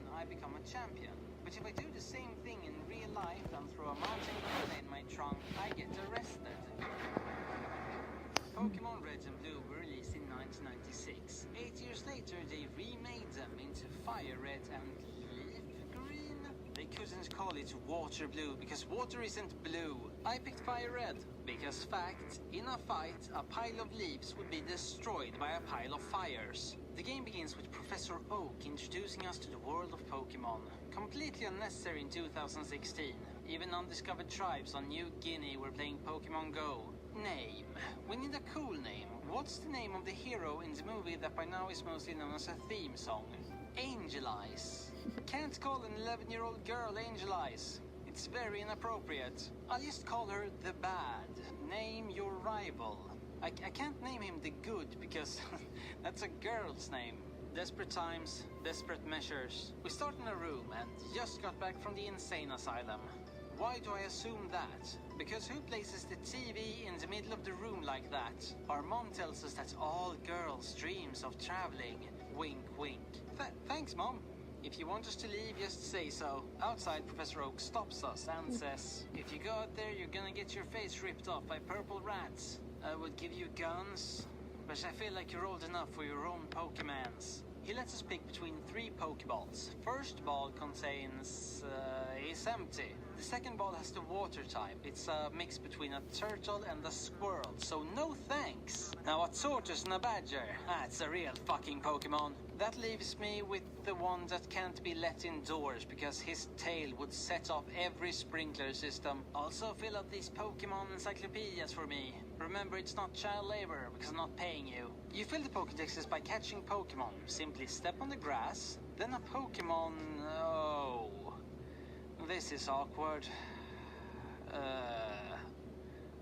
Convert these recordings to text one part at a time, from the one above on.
Pokemon, I become a champion. But if I do the same thing in real life and throw a mountain gorilla in my trunk, I get arrested. Pokemon Red and Blue were released in 1996. 8 years later, they remade them into Fire Red and Leaf Green. They couldn't call it Water Blue because water isn't blue. I picked Fire Red because fact, in a fight, a pile of leaves would be destroyed by a pile of fires. The game begins with Professor Oak introducing us to the world of Pokemon. Completely unnecessary in 2016. Even undiscovered tribes on New Guinea were playing Pokemon Go. Name. We need a cool name. What's the name of the hero in the movie that by now is mostly known as a theme song? Angel Eyes. Can't call an 11-year-old girl Angel Eyes. It's very inappropriate. I'll just call her the Bad. Name your rival. I can't name him the Good because that's a girl's name. Desperate times, desperate measures. We start in a room and just got back from the insane asylum. Why do I assume that? Because who places the TV in the middle of the room like that? Our mom tells us that all girls dreams of traveling. Wink, wink. Thanks, Mom. If you want us to leave, just say so. Outside, Professor Oak stops us and says, if you go out there, you're gonna get your face ripped off by purple rats. I would give you guns, but I feel like you're old enough for your own Pokemans. He lets us pick between 3 Pokeballs. First ball contains... is empty. The second ball has the water type. It's a mix between a turtle and a squirrel, so no thanks. Now a tortoise and a badger. That's a real fucking Pokemon. That leaves me with the one that can't be let indoors because his tail would set off every sprinkler system. Also fill out these Pokemon encyclopedias for me. Remember, it's not child labor because I'm not paying you. You fill the Pokédexes by catching Pokemon. Simply step on the grass, then a Pokemon... Oh... This is awkward.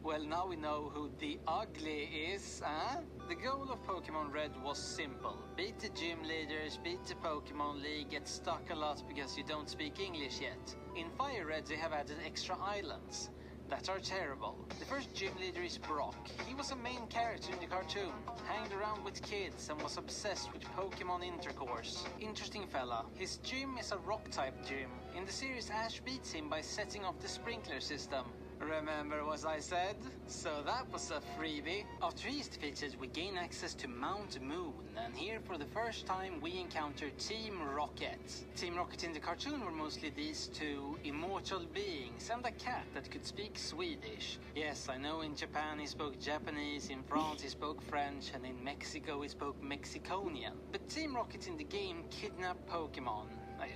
Well, now we know who the ugly is, huh? The goal of Pokemon Red was simple. Beat the gym leaders, beat the Pokemon League, get stuck a lot because you don't speak English yet. In Fire Red they have added extra islands that are terrible. The first gym leader is Brock. He was a main character in the cartoon, hanged around with kids and was obsessed with Pokemon intercourse. Interesting fella. His gym is a rock-type gym. In the series, Ash beats him by setting off the sprinkler system. Remember what I said? So that was a freebie. After he's defeated, we gain access to Mount Moon, and here for the first time we encounter Team Rocket. Team Rocket in the cartoon were mostly these 2 immortal beings and a cat that could speak Swedish. Yes, I know in Japan he spoke Japanese, in France he spoke French, and in Mexico he spoke Mexiconian. But Team Rocket in the game kidnapped Pokemon.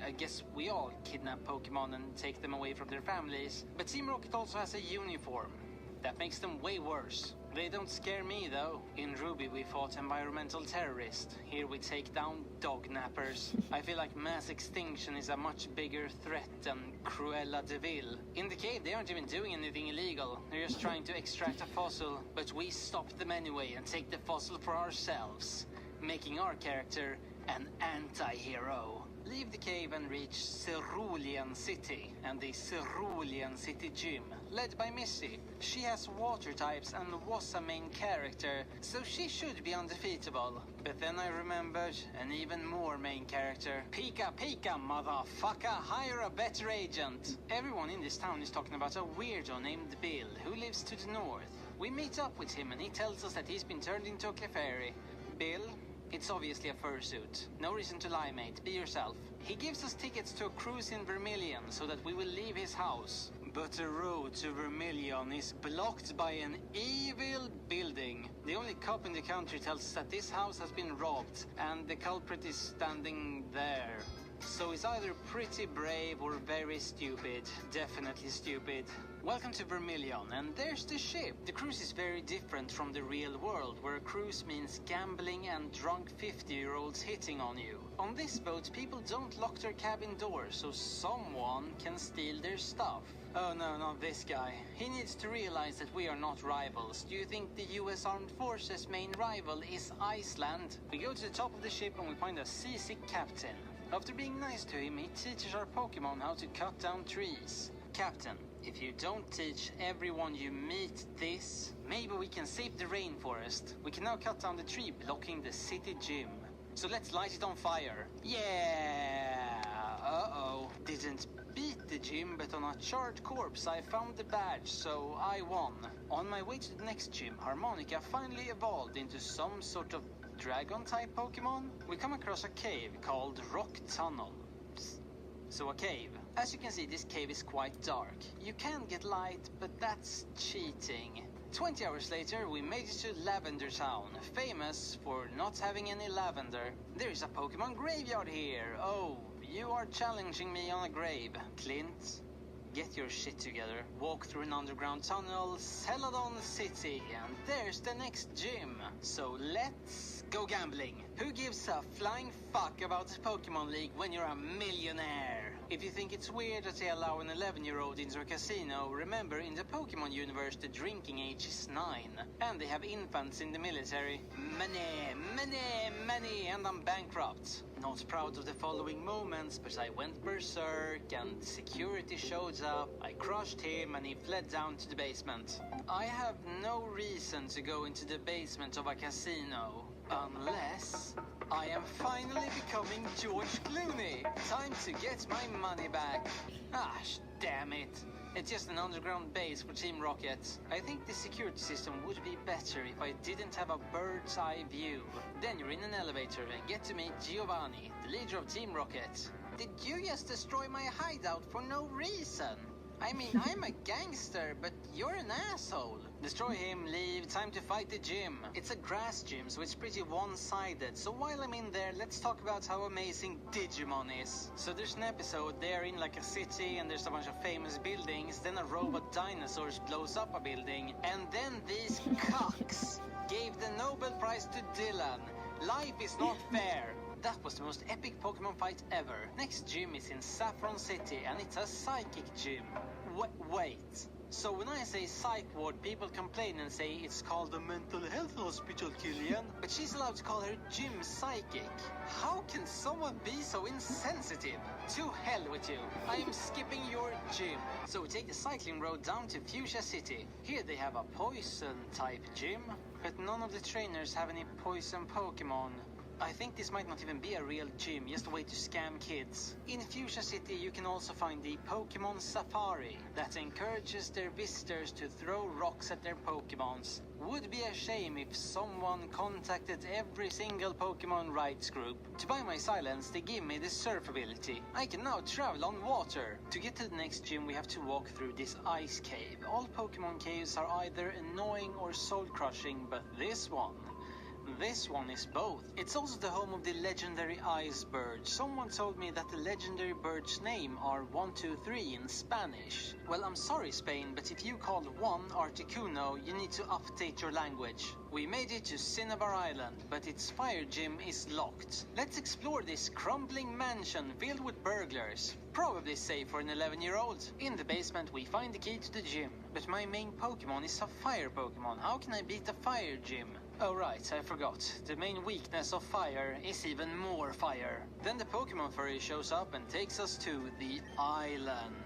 I guess we all kidnap Pokemon and take them away from their families. But Team Rocket also has a uniform. That makes them way worse. They don't scare me though. In Ruby we fought environmental terrorists. Here we take down dog nappers. I feel like mass extinction is a much bigger threat than Cruella de Vil. In the cave they aren't even doing anything illegal. They're just trying to extract a fossil. But we stop them anyway and take the fossil for ourselves, making our character an anti-hero. Leave the cave and reach Cerulean City and the Cerulean City Gym, led by Missy. She has water types and was a main character, so she should be undefeatable. But then I remembered an even more main character. Pika Pika, motherfucker, hire a better agent. Everyone in this town is talking about a weirdo named Bill who lives to the north. We meet up with him and he tells us that he's been turned into a Clefairy. Bill? It's obviously a fursuit. No reason to lie, mate. Be yourself. He gives us tickets to a cruise in Vermilion so that we will leave his house. But the road to Vermilion is blocked by an evil building. The only cop in the country tells us that this house has been robbed, and the culprit is standing there. So he's either pretty brave or very stupid. Definitely stupid. Welcome to Vermilion, and there's the ship. The cruise is very different from the real world, where a cruise means gambling and drunk 50-year-olds hitting on you. On this boat, people don't lock their cabin doors, so someone can steal their stuff. Oh no, not this guy. He needs to realize that we are not rivals. Do you think the US Armed Forces' main rival is Iceland? We go to the top of the ship and we find a seasick captain. After being nice to him, he teaches our Pokemon how to cut down trees. Captain, if you don't teach everyone you meet this, maybe we can save the rainforest. We can now cut down the tree blocking the city gym. So let's light it on fire. Yeah! Uh-oh. Didn't beat the gym, but on a charred corpse I found the badge, so I won. On my way to the next gym, Harmonica finally evolved into some sort of dragon-type Pokemon. We come across a cave called Rock Tunnel. So a cave. As you can see, this cave is quite dark. You can get light, but that's cheating. 20 hours later, we made it to Lavender Town, famous for not having any lavender. There is a Pokemon graveyard here. Oh, you are challenging me on a grave. Clint, get your shit together. Walk through an underground tunnel, Celadon City, and there's the next gym. So let's go gambling. Who gives a flying fuck about the Pokemon League when you're a millionaire? If you think it's weird that they allow an 11-year-old into a casino, remember in the Pokemon universe the drinking age is 9. And they have infants in the military. Money, and I'm bankrupt. Not proud of the following moments, but I went berserk and security showed up. I crushed him and he fled down to the basement. I have no reason to go into the basement of a casino. Unless I am finally becoming George Clooney. Time to get my money back. Damn it. It's just an underground base for Team Rocket. I think the security system would be better if I didn't have a bird's eye view. Then you're in an elevator and get to meet Giovanni, the leader of Team Rocket. Did you just destroy my hideout for no reason? I mean, I'm a gangster, but you're an asshole. Destroy him, leave, time to fight the gym. It's a grass gym, so it's pretty one-sided. So while I'm in there, let's talk about how amazing Digimon is. So there's an episode, they're in like a city and there's a bunch of famous buildings. Then a robot dinosaurs blows up a building. And then these cocks gave the Nobel Prize to Dylan. Life is not fair. That was the most epic Pokemon fight ever. Next gym is in Saffron City and it's a psychic gym. Wait. So when I say psych ward, people complain and say it's called a mental health hospital, Killian. But she's allowed to call her gym psychic. How can someone be so insensitive? To hell with you. I am skipping your gym. So we take the cycling road down to Fuchsia City. Here they have a poison type gym, but none of the trainers have any poison Pokemon. I think this might not even be a real gym, just a way to scam kids. In Fuchsia City you can also find the Pokemon Safari that encourages their visitors to throw rocks at their Pokemons. Would be a shame if someone contacted every single Pokemon rights group. To buy my silence, they give me the surf ability. I can now travel on water. To get to the next gym we have to walk through this ice cave. All Pokemon caves are either annoying or soul-crushing, but this one is both. It's also the home of the legendary ice bird. Someone told me that the legendary bird's name are 1, 2, 3 in Spanish. Well, I'm sorry Spain, but if you call one Articuno, you need to update your language. We made it to Cinnabar Island, but its fire gym is locked. Let's explore this crumbling mansion filled with burglars. Probably safe for an 11-year-old. In the basement we find the key to the gym. But my main Pokemon is a fire Pokemon. How can I beat a fire gym? Oh right, I forgot. The main weakness of fire is even more fire. Then the Pokemon furry shows up and takes us to the island.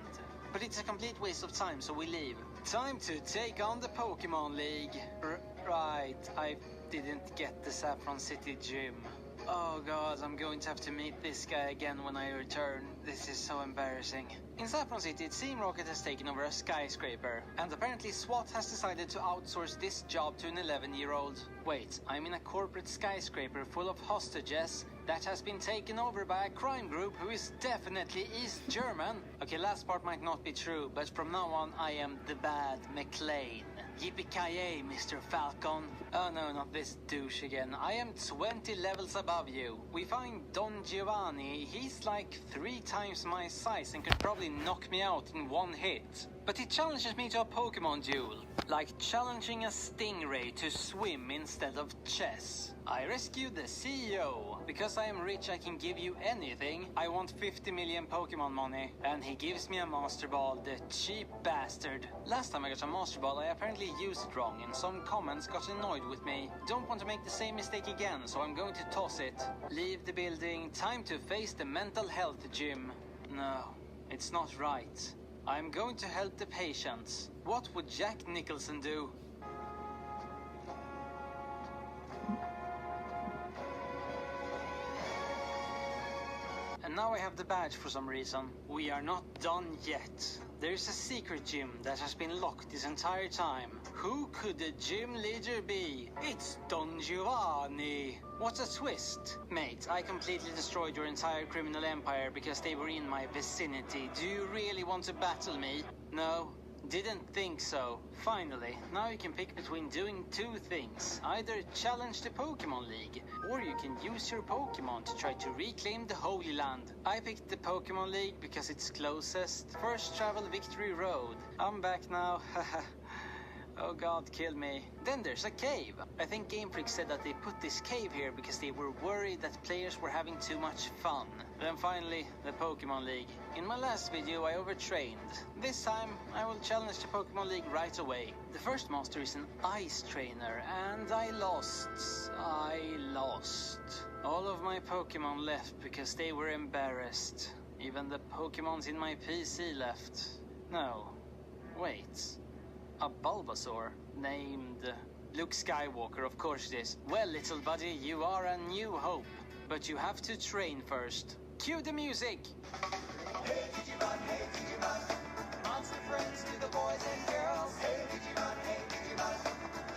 But it's a complete waste of time, so we leave. Time to take on the Pokemon League. Right, I didn't get the Saffron City gym. Oh god, I'm going to have to meet this guy again when I return. This is so embarrassing. In Saffron City, Team Rocket has taken over a skyscraper, and apparently SWAT has decided to outsource this job to an 11-year-old. Wait, I'm in a corporate skyscraper full of hostages that has been taken over by a crime group who is definitely East German. Okay, last part might not be true, but from now on I am the bad McLean. Yippee-ki-yay, Mr. Falcon. Oh no, not this douche again. I am 20 levels above you. We find Don Giovanni. He's like 3 times my size and could probably knock me out in one hit. But he challenges me to a Pokemon duel, like challenging a stingray to swim instead of chess. I rescue the CEO. Because I am rich, I can give you anything. I want 50 million Pokemon money. And he gives me a Master Ball, the cheap bastard. Last time I got a Master Ball, I apparently used it wrong, and some comments got annoyed with me. Don't want to make the same mistake again, so I'm going to toss it. Leave the building. Time to face the mental health gym. No, it's not right. I'm going to help the patients. What would Jack Nicholson do? And now I have the badge for some reason. We are not done yet. There's a secret gym that has been locked this entire time. Who could the gym leader be? It's Don Giovanni. What a twist. Mate, I completely destroyed your entire criminal empire because they were in my vicinity. Do you really want to battle me? No? Didn't think so. Finally, now you can pick between doing two things. Either challenge the Pokemon League, or you can use your Pokemon to try to reclaim the Holy Land. I picked the Pokemon League because it's closest. First travel Victory Road. I'm back now. Oh god, kill me. Then there's a cave. I think Game Freak said that they put this cave here because they were worried that players were having too much fun. Then finally, the Pokemon League. In my last video I overtrained. This time I will challenge the Pokemon League right away. The first monster is an ice trainer and I lost. All of my Pokemon left because they were embarrassed. Even the Pokemons in my PC left. No, wait. A Bulbasaur named Luke Skywalker, of course it is. Well, little buddy, you are a new hope. But you have to train first. Cue the music! Hey Digimon, hey Digimon, monster friends to the boys and girls. Hey Digimon,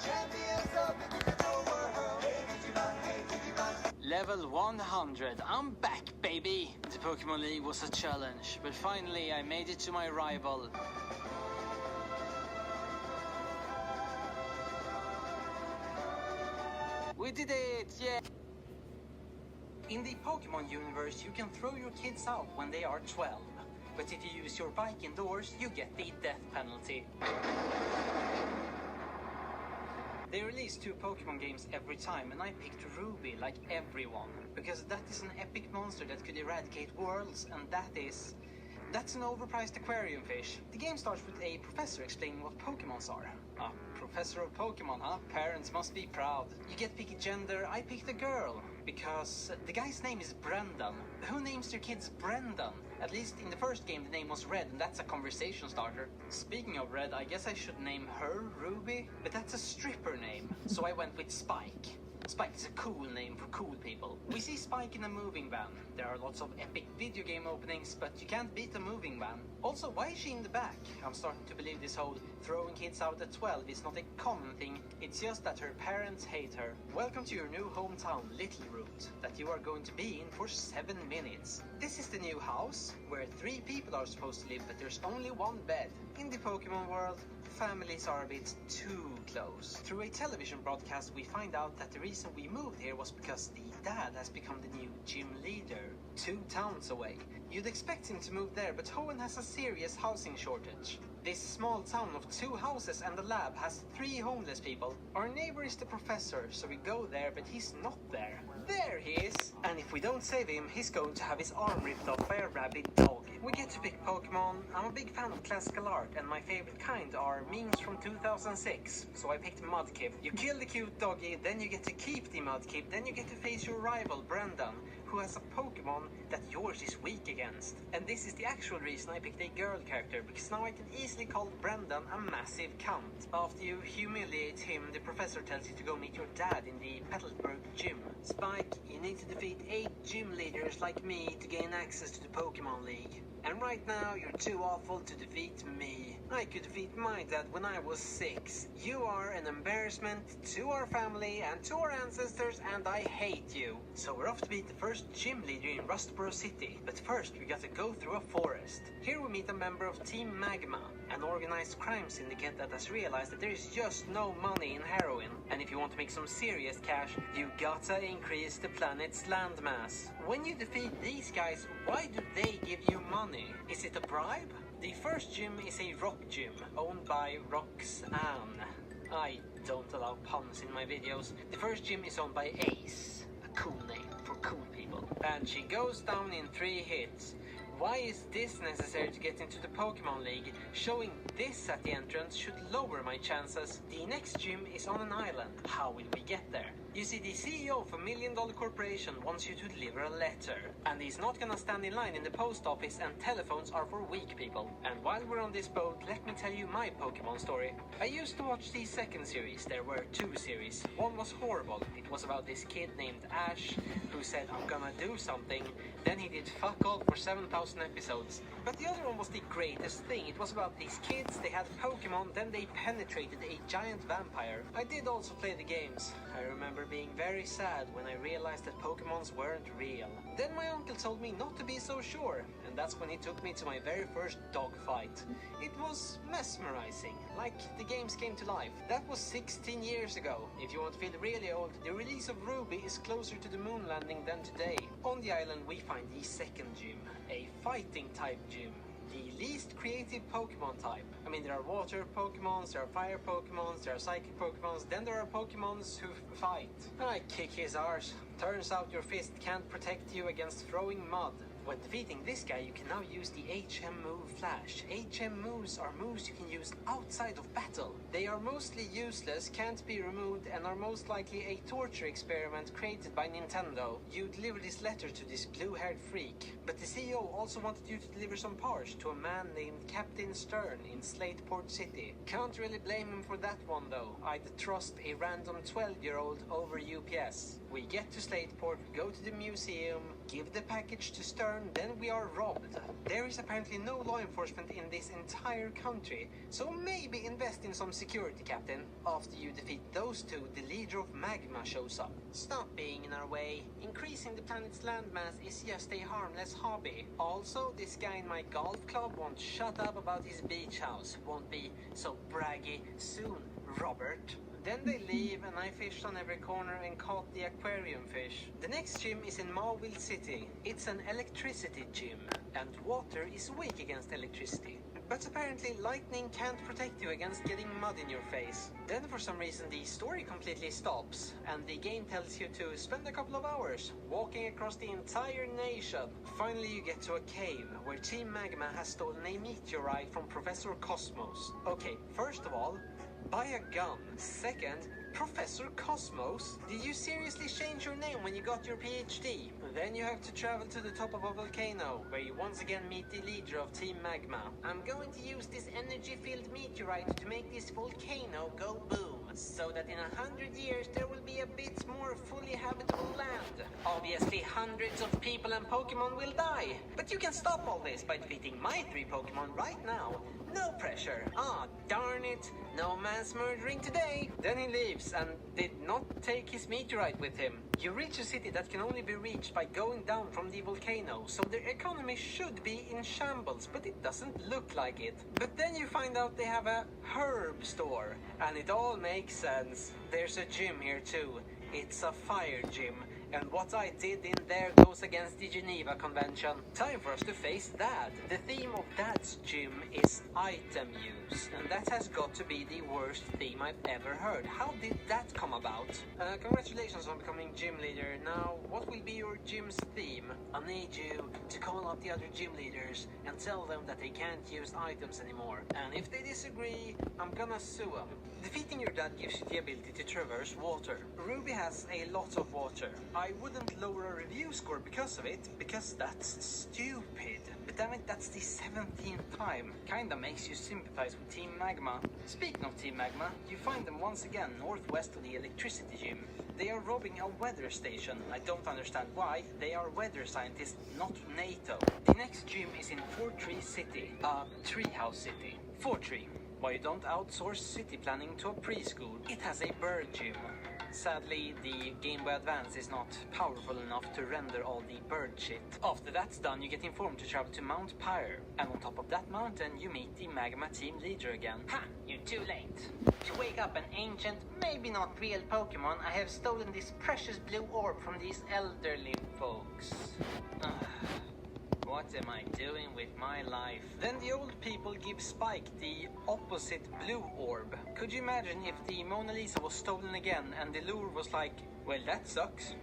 champions of the digital world. Hey Digimon, Level 100, I'm back, baby! The Pokemon League was a challenge, but finally I made it to my rival. We did it, yeah! In the Pokemon universe, you can throw your kids out when they are 12. But if you use your bike indoors, you get the death penalty. They release 2 Pokemon games every time, and I picked Ruby like everyone. Because that is an epic monster that could eradicate worlds, and that's an overpriced aquarium fish. The game starts with a professor explaining what Pokemons are. A professor of Pokemon, huh? Parents must be proud. You get pick a gender, I picked a girl. Because the guy's name is Brendan. Who names their kids Brendan? At least in the first game the name was Red, and that's a conversation starter. Speaking of Red, I guess I should name her Ruby, but that's a stripper name, so I went with Spike. Spike is a cool name for cool people. We see Spike in a moving van. There are lots of epic video game openings, but you can't beat a moving van. Also, why is she in the back? I'm starting to believe this whole throwing kids out at 12 is not a common thing. It's just that her parents hate her. Welcome to your new hometown, Littleroot, that you are going to be in for 7 minutes. This is the new house, where 3 people are supposed to live, but there's only 1 bed. In the Pokemon world, families are a bit too close. Through a television broadcast, we find out that the reason we moved here was because the dad has become the new gym leader 2 towns away. You'd expect him to move there, but Hoenn has a serious housing shortage. This small town of 2 houses and a lab has 3 homeless people. Our neighbor is the professor, so we go there, but he's not there. There he is! And if we don't save him, he's going to have his arm ripped off by a rabid dog. We get to pick Pokemon. I'm a big fan of classical art, and my favorite kind are memes from 2006. So I picked Mudkip. You kill the cute doggy, then you get to keep the Mudkip, then you get to face your rival, Brendan, who has a Pokemon that yours is weak against. And this is the actual reason I picked a girl character, because now I can easily call Brendan a massive cunt. After you humiliate him, the professor tells you to go meet your dad in the Petalburg gym. Spike, you need to defeat 8 gym leaders like me to gain access to the Pokemon League. And right now, you're too awful to defeat me. I could defeat my dad when I was 6. You are an embarrassment to our family and to our ancestors, and I hate you. So we're off to beat the first gym leader in Rustboro City. But first, we gotta go through a forest. Here we meet a member of Team Magma, an organized crime syndicate that has realized that there is just no money in heroin. And if you want to make some serious cash, you gotta increase the planet's landmass. When you defeat these guys, why do they give you money? Is it a bribe? The first gym is a rock gym, owned by Roxanne. I don't allow puns in my videos. The first gym is owned by Ace, a cool name for cool people. And she goes down in 3 hits. Why is this necessary to get into the Pokemon League? Showing this at the entrance should lower my chances. The next gym is on an island. How will we get there? You see, the CEO of a $1 million corporation wants you to deliver a letter, and he's not gonna stand in line in the post office, and telephones are for weak people. And while we're on this boat, let me tell you my Pokemon story. I used to watch the second series. There were 2 series. One was horrible. It was about this kid named Ash who said, I'm gonna do something. Then he did fuck all for 7,000 episodes. But the other one was the greatest thing. It was about these kids, they had Pokemon, then they penetrated a giant vampire. I did also play the games. I remember being very sad when I realized that Pokemons weren't real. Then my uncle told me not to be so sure, and that's when he took me to my very first dog fight. It was mesmerizing, like the games came to life. That was 16 years ago. If you want to feel really old, the release of Ruby is closer to the moon landing than today. On the island we find the second gym, a fighting type gym. The least creative Pokemon type. I mean, there are water Pokemons, there are fire Pokemons, there are psychic Pokemons, then there are Pokemons who fight. I kick his arse. Turns out your fist can't protect you against throwing mud. When defeating this guy, you can now use the HM move Flash. HM moves are moves you can use outside of battle. They are mostly useless, can't be removed, and are most likely a torture experiment created by Nintendo. You deliver this letter to this blue-haired freak, but the CEO also wanted you to deliver some parts to a man named Captain Stern in Slateport City. Can't really blame him for that one though. I'd trust a random 12-year-old over UPS. We get to Slateport, go to the museum, give the package to Stern, then we are robbed. There is apparently no law enforcement in this entire country, so maybe invest in some security, Captain. After you defeat those two, the leader of Magma shows up. Stop being in our way. Increasing the planet's landmass is just a harmless hobby. Also, this guy in my golf club won't shut up about his beach house. Won't be so braggy soon, Robert. Then they leave and I fished on every corner and caught the aquarium fish. The next gym is in Mauville City. It's an electricity gym, and water is weak against electricity. But apparently lightning can't protect you against getting mud in your face. Then for some reason the story completely stops, and the game tells you to spend a couple of hours walking across the entire nation. Finally you get to a cave where Team Magma has stolen a meteorite from Professor Cosmos. Okay, first of all, buy a gun. Second, Professor Cosmos? Did you seriously change your name when you got your PhD? Then you have to travel to the top of a volcano, where you once again meet the leader of Team Magma. I'm going to use this energy-filled meteorite to make this volcano go boom, so that in 100 years there will be a bit more fully habitable land. Obviously hundreds of people and Pokemon will die, but you can stop all this by defeating my 3 Pokemon right now. No pressure. Ah, darn it. No man's murdering today. Then he leaves and did not take his meteorite with him. You reach a city that can only be reached by going down from the volcano, so their economy should be in shambles, but it doesn't look like it. But then you find out they have a herb store, and it all makes sense. There's a gym here too. It's a fire gym. And what I did in there goes against the Geneva Convention. Time for us to face Dad. The theme of Dad's gym is item use, and that has got to be the worst theme I've ever heard. How did that come about? Congratulations on becoming gym leader. Now, what will be your gym's theme? I need you to call up the other gym leaders and tell them that they can't use items anymore. And if they disagree, I'm gonna sue them. Defeating your dad gives you the ability to traverse water. Ruby has a lot of water. I wouldn't lower a review score because of it, because that's stupid. But damn it, that's the 17th time. Kinda makes you sympathize with Team Magma. Speaking of Team Magma, you find them once again northwest of the electricity gym. They are robbing a weather station. I don't understand why. They are weather scientists, not NATO. The next gym is in Fortree City, a treehouse city. Fortree. Why you don't outsource city planning to a preschool? It has a bird gym. Sadly, the Game Boy Advance is not powerful enough to render all the bird shit. After that's done, you get informed to travel to Mount Pyre. And on top of that mountain, you meet the Magma team leader again. Ha! You're too late. To wake up an ancient, maybe not real Pokemon, I have stolen this precious blue orb from these elderly folks. What am I doing with my life? Then the old people give Spike the opposite blue orb. Could you imagine if the Mona Lisa was stolen again and the lure was like, well, that sucks.